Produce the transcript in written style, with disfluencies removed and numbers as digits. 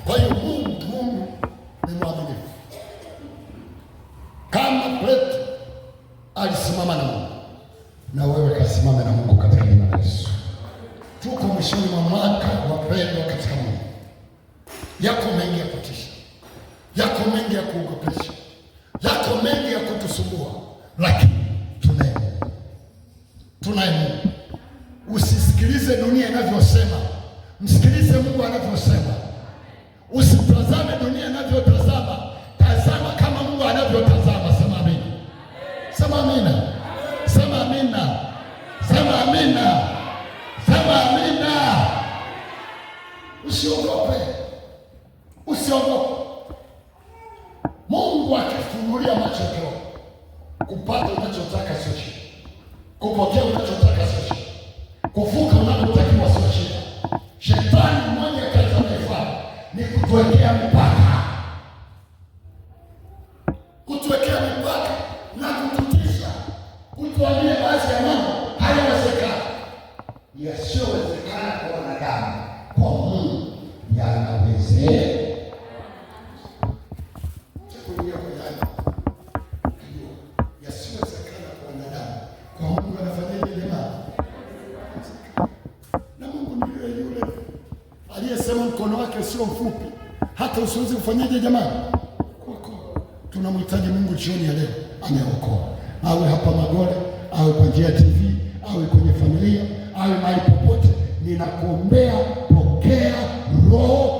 Kwa hiyo Mungu ni mwaminifu. Kama Petro alisimama na Mungu, na wewe kasimame na Mungu katika jina la Yesu. Tuko mwishoni mwa mwaka, wapendwa katika Mungu. Yako mengi ya kutisha, yako mengi ya kuogopesha, yako mengi ya kutusumbua, lakini tunaye Mungu. Usisikilize dunia inavyosema, msikilize Mungu anavyosema. Usitazame dunia inavyotazama, tazama kama Mungu anavyotazama. Sema amina, sema amina, sema amina, sema amina, sema amina. Usiogope, usiogope. Mungu akifunulia macho yako, kupata unachotaka sio shida, kupokea unachotaka sio shida, kuvuka unapotakiwa sio shida. Shetani mmoja kazi anayofanya ni kutuwekea mipaka, kutuwekea mipaka na kututisha, kutuambia baadhi ya mambo hayawezekani. Yasiyowezekana kwa wanadamu, kwa Mungu yanawezekana. Aliyesema mkono wake sio mfupi hata usiwezi kufanyaje. Jamani, tunamhitaji Mungu jioni ya leo, ameokoa. Awe hapa Magole, awe kwa njia ya TV, awe kwenye familia, awe mahali popote, ninakuombea, pokea roho